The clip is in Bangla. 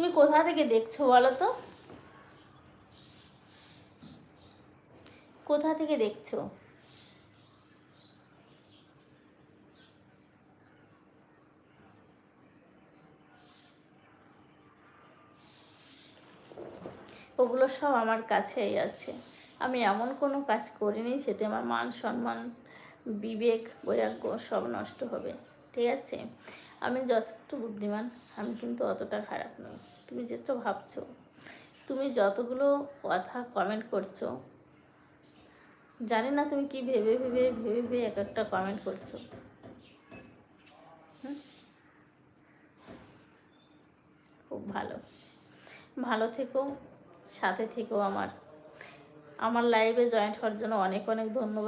তুমি কোথা থেকে দেখছো বলো তো? কোথা থেকে দেখছো? ওগুলো সব আমার কাছেই আছে। আমি এমন কোনো কাজ করিনি সেটা আমার মান সম্মান, বিবেক, বৈরাগ্য সব নষ্ট হবে। ঠিক আছে? আমি যথেষ্ট বুদ্ধিমান, আমি কিন্তু অতটা খারাপ নই। তুমি যেটা ভাবছো, তুমি যতগুলো কথা কমেন্ট করছো, জানি না তুমি কি ভেবে ভেবে ভেবে ভেবে এক একটা কমেন্ট করছো। খুব ভালো, ভালো থেকো, সাথে থেকো। আমার লাইভে জয়েন্ট হওয়ার জন্য অনেক অনেক ধন্যবাদ।